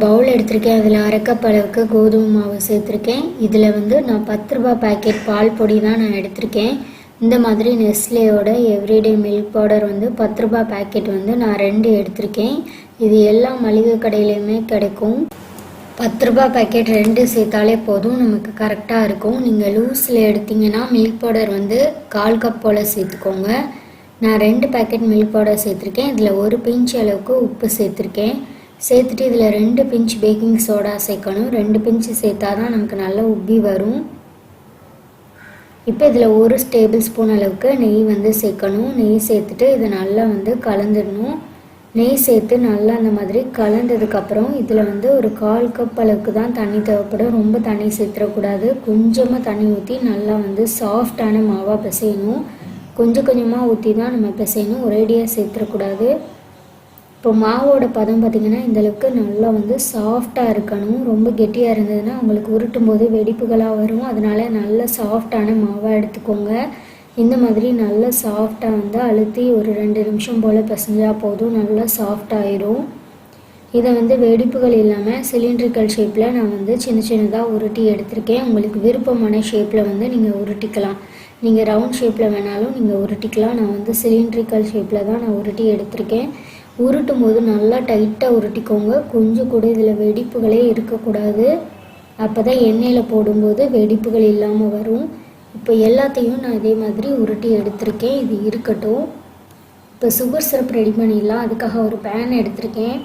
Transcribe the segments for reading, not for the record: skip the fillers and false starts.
பவுல் எடுத்திருக்கேன். அதில் அரை கப் அளவுக்கு கோதுமை மாவு சேர்த்துருக்கேன். இதில் வந்து நான் 10 ரூபா பேக்கெட் பால் பொடி தான் நான் எடுத்திருக்கேன். இந்த மாதிரி நெஸ்லேயோட எவ்ரிடே மில்க் பவுடர் வந்து 10 ரூபா பேக்கெட் வந்து நான் 2 எடுத்திருக்கேன். இது எல்லா மளிகை கடையிலையுமே கிடைக்கும். 10 ரூபா பேக்கெட் 2 சேர்த்தாலே போதும், நமக்கு கரெக்டாக இருக்கும். நீங்கள் லூஸில் எடுத்தீங்கன்னா மில்க் பவுடர் வந்து 1/4 கப் போல் சேர்த்துக்கோங்க. நான் 2 பேக்கெட் மில்க் பவுடர் சேர்த்துருக்கேன். இதில் 1 பிஞ்ச் அளவுக்கு உப்பு சேர்த்துருக்கேன். சேர்த்துட்டு இதில் 2 பிஞ்ச் பேக்கிங் சோடா சேர்க்கணும். 2 பிஞ்ச் சேர்த்தா தான் நமக்கு நல்லா உப்பி வரும். இப்போ இதில் 1 டேபிள் ஸ்பூன் அளவுக்கு நெய் வந்து சேர்க்கணும். நெய் சேர்த்துட்டு இதை நல்லா வந்து கலந்துடணும். நெய் சேர்த்து நல்லா அந்த மாதிரி கலந்ததுக்கப்புறம் இதில் வந்து ஒரு 1/4 கப் அளவுக்கு தான் தண்ணி தேவைப்படும். ரொம்ப தண்ணி சேர்த்துடக்கூடாது. கொஞ்சமாக தண்ணி ஊற்றி நல்லா வந்து சாஃப்டான மாவாக பிசையணும். கொஞ்சம் கொஞ்சமாக ஊற்றி தான் நம்ம பிசையணும், ஒரேடியாக சேர்த்துடக்கூடாது. இப்போ மாவோட பதம் பார்த்திங்கன்னா இந்தளவுக்கு நல்லா வந்து சாஃப்டாக இருக்கணும். ரொம்ப கெட்டியாக இருந்ததுன்னா உங்களுக்கு உருட்டும் போது வெடிப்புகளாக வரும். அதனால நல்ல சாஃப்டான மாவாக எடுத்துக்கோங்க. இந்த மாதிரி நல்லா சாஃப்டாக வந்து அழுத்தி ஒரு 2 நிமிஷம் போல் பிசைஞ்சால் போதும், நல்லா சாஃப்டாகிடும். இதை வந்து வெடிப்புகள் இல்லாமல் சிலிண்ட்ரிக்கல் ஷேப்பில் நான் வந்து சின்ன சின்னதாக உருட்டி எடுத்திருக்கேன். உங்களுக்கு விருப்பமான ஷேப்பில் வந்து நீங்கள் உருட்டிக்கலாம். நீங்கள் ரவுண்ட் ஷேப்பில் வேணாலும் நீங்கள் உருட்டிக்கலாம். நான் வந்து சிலிண்ட்ரிக்கல் ஷேப்பில் தான் நான் உருட்டி எடுத்திருக்கேன். உருட்டும் போது நல்லா டைட்டாக உருட்டிக்கோங்க. கொஞ்சம் கூட இதில் வெடிப்புகளே இருக்கக்கூடாது. அப்போ தான் எண்ணெயில் போடும்போது வெடிப்புகள் இல்லாமல் வரும். இப்போ எல்லாத்தையும் நான் இதே மாதிரி உருட்டி எடுத்திருக்கேன். இது இருக்கட்டும். இப்போ சுகர் சிரப் ரெடி பண்ணிடலாம். அதுக்காக ஒரு பேன் எடுத்திருக்கேன்.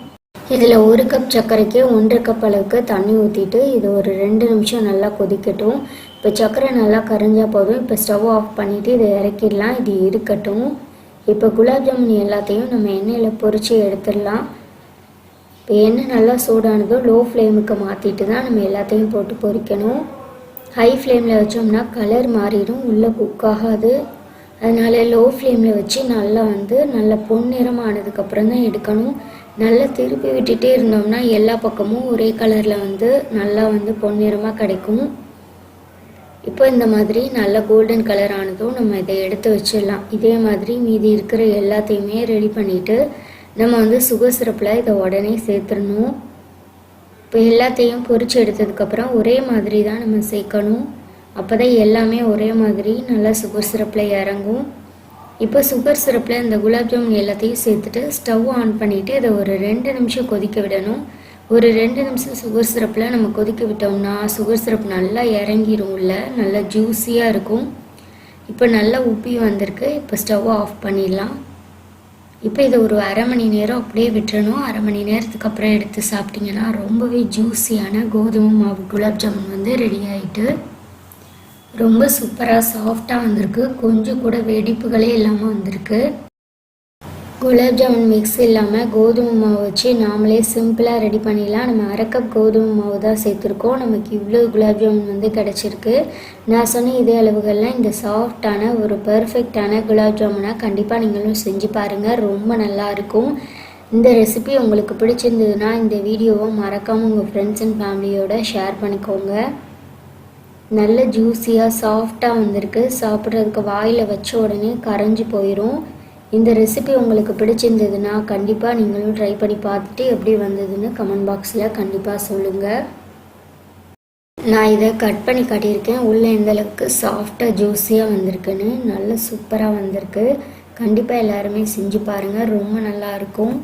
இதில் 1 கப் சர்க்கரைக்கு 1.5 கப் அளவுக்கு தண்ணி ஊற்றிட்டு இது ஒரு 2 நிமிஷம் நல்லா கொதிக்கட்டும். இப்போ சர்க்கரை நல்லா கரைஞ்சால் போதும். இப்போ ஸ்டவ் ஆஃப் பண்ணிவிட்டு இதை இறக்கிடலாம். இது இருக்கட்டும். இப்போ குலாப் ஜாமுன் எல்லாத்தையும் நம்ம எண்ணெயில் பொரித்து எடுத்துடலாம். இப்போ எண்ணெய் நல்லா சூடானதோ லோ ஃப்ளேமுக்கு மாற்றிட்டு தான் நம்ம எல்லாத்தையும் போட்டு பொரிக்கணும். ஹை ஃப்ளேமில் வச்சோம்னா கலர் மாறிடும், உள்ளே குக் ஆகாது. அதனால் லோ ஃப்ளேமில் வச்சு நல்லா பொன்னிறமானதுக்கப்புறம் தான் எடுக்கணும். நல்லா திருப்பி விட்டுட்டே இருந்தோம்னா எல்லா பக்கமும் ஒரே கலரில் நல்லா பொன்னிறமாக கிடைக்கும். இப்போ இந்த மாதிரி நல்ல கோல்டன் கலர் ஆனதும் நம்ம இதை எடுத்து வச்சிடலாம். இதே மாதிரி மீதி இருக்கிற எல்லாத்தையுமே ரெடி பண்ணிவிட்டு நம்ம சுகர் சிரப்பில் இதை உடனே சேர்த்துடணும். இப்போ எல்லாத்தையும் பொரித்து எடுத்ததுக்கப்புறம் ஒரே மாதிரி தான் நம்ம சேர்க்கணும். அப்போ தான் எல்லாமே ஒரே மாதிரி நல்லா சுகர் சிரப்பில் இறங்கும். இப்போ சுகர் சிரப்பில் இந்த குலாப் ஜாமுன் எல்லாத்தையும் சேர்த்துட்டு ஸ்டவ் ஆன் பண்ணிவிட்டு இதை ஒரு 2 நிமிஷம் கொதிக்க விடணும். ஒரு 2 நிமிஷம் சுகர் சிரப்பில் நம்ம கொதிக்க விட்டோம்னா சுகர் சிரப் நல்லா இறங்கிடும், உள்ள நல்லா ஜூஸியாக இருக்கும். இப்போ நல்லா உப்பி வந்திருக்கு. இப்போ ஸ்டவ் ஆஃப் பண்ணிடலாம். இப்போ இதை ஒரு அரை மணி நேரம் அப்படியே விட்டுறணும். அரை மணி நேரத்துக்கு அப்புறம் எடுத்து சாப்பிட்டிங்கன்னா ரொம்பவே ஜூஸியான கோதுமை மாவு குலாப் ஜாமுன் ரெடி ஆகிட்டு ரொம்ப சூப்பராக சாஃப்டாக வந்திருக்கு. கொஞ்சம் கூட வெடிப்புகளே இல்லாமல் வந்திருக்கு. குலாப் ஜாமுன் மிக்ஸ் இல்லாமல் கோதுமை மாவு வச்சு நாமளே சிம்பிளாக ரெடி பண்ணிடலாம். நம்ம அரை கப் கோதுமை மாவு தான் சேர்த்துருக்கோம். நமக்கு இவ்வளோ குலாப் ஜாமுன் கிடச்சிருக்கு. நான் சொன்ன இதே அளவுகள்லாம் இந்த சாஃப்டான ஒரு பர்ஃபெக்டான குலாப் ஜாமுனாக கண்டிப்பாக நீங்களும் செஞ்சு பாருங்கள். ரொம்ப நல்லாயிருக்கும். இந்த ரெசிபி உங்களுக்கு பிடிச்சிருந்ததுன்னா இந்த வீடியோவை மறக்காமல் உங்கள் ஃப்ரெண்ட்ஸ் அண்ட் ஃபேமிலியோட ஷேர் பண்ணிக்கோங்க. நல்ல ஜூஸியாக சாஃப்டாக வந்திருக்கு. சாப்பிட்றதுக்கு வாயில் வச்ச உடனே கரைஞ்சி போயிடும். இந்த ரெசிபி உங்களுக்கு பிடிச்சிருந்ததுன்னா கண்டிப்பாக நீங்களும் ட்ரை பண்ணி பார்த்துட்டு எப்படி வந்ததுன்னு கமெண்ட் பாக்ஸில் கண்டிப்பாக சொல்லுங்கள். நான் இதை கட் பண்ணி காட்டியிருக்கேன். உள்ளே எந்த அளவுக்கு சாஃப்டாக ஜூஸியாக வந்திருக்குன்னு. நல்ல சூப்பராக வந்திருக்கு. கண்டிப்பாக எல்லாருமே செஞ்சு பாருங்கள். ரொம்ப நல்லாயிருக்கும்.